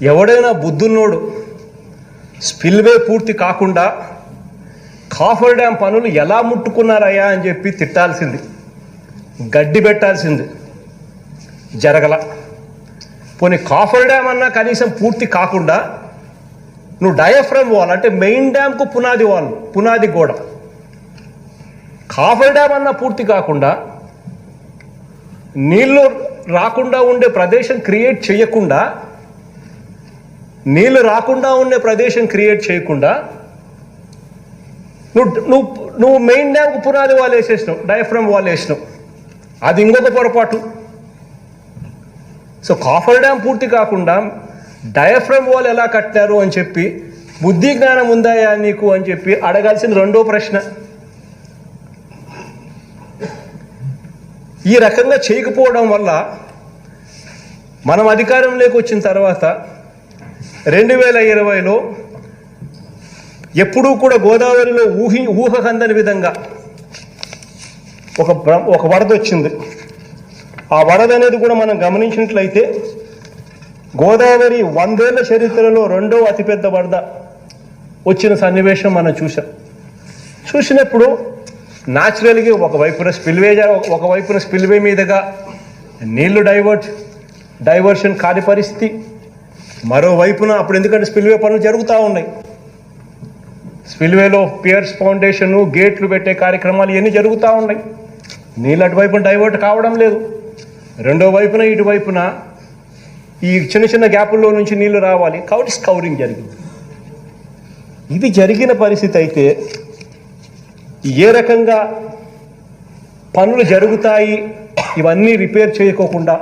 ఎవడైనా బుద్ధున్నోడు స్పిల్వే పూర్తి కాకుండా కాఫర్ డ్యామ్ పనులు ఎలా ముట్టుకున్నారయ్యా అని చెప్పి తిట్టాల్సింది, గడ్డి పెట్టాల్సింది, జరగల. పోనీ కాఫర్ డ్యామ్ అన్నా కనీసం పూర్తి కాకుండా నువ్వు డయాఫ్రమ్ వాల్ అంటే మెయిన్ డ్యామ్కు పునాది గోడ, కాఫర్ డ్యామ్ అన్నా పూర్తి కాకుండా నీళ్లు రాకుండా ఉండే ప్రదేశం క్రియేట్ చేయకుండా నువ్వు మెయిన్ డ్యామ్కు పునాది వాల్ వేసేసినావు, డయాఫ్రమ్ వాల్ వేసినావు. అది ఇంకొక పొరపాటు. సో కాఫర్ డ్యామ్ పూర్తి కాకుండా డయాఫ్రమ్ వాల్ ఎలా కట్టారు అని చెప్పి బుద్ధి జ్ఞానం ఉందాయా నీకు అని చెప్పి అడగాల్సిన రెండో ప్రశ్న. ఈ రకంగా చేయకపోవడం వల్ల మనం అధికారంలోకి వచ్చిన తర్వాత 2020లో ఎప్పుడూ కూడా గోదావరిలో ఊహకందని విధంగా ఒక వరద వచ్చింది. ఆ వరద అనేది కూడా మనం గమనించినట్లయితే గోదావరి 100 ఏళ్ల చరిత్రలో రెండో అతిపెద్ద వరద వచ్చిన సన్నివేశం మనం చూసినప్పుడు న్యాచురల్గా ఒకవైపున స్పిల్వే మీదుగా నీళ్లు డైవర్షన్ కాని పరిస్థితి, మరోవైపున అప్పుడు ఎందుకంటే స్పిల్వే పనులు జరుగుతూ ఉన్నాయి, స్పిల్వేలో పియర్స్ ఫౌండేషన్ గేట్లు పెట్టే కార్యక్రమాలు ఇవన్నీ జరుగుతూ ఉన్నాయి. నీళ్ళు అటువైపున డైవర్ట్ కావడం లేదు. రెండో వైపున ఇటువైపున ఈ చిన్న చిన్న గ్యాపుల్లో నుంచి నీళ్లు రావాలి కాబట్టి స్కౌరింగ్ జరిగింది. ఇది జరిగిన పరిస్థితి అయితే ఏ రకంగా పనులు జరుగుతాయి ఇవన్నీ రిపేర్ చేయకోకుండా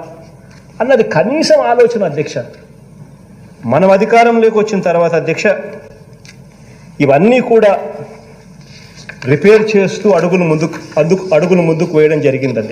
అన్నది కనీసం ఆలోచన అధ్యక్ష. మనం అధికారంలోకి వచ్చిన తర్వాత అధ్యక్ష ఇవన్నీ కూడా రిపేర్ చేస్తూ అడుగులు ముందుకు వేయడం జరిగిందండి.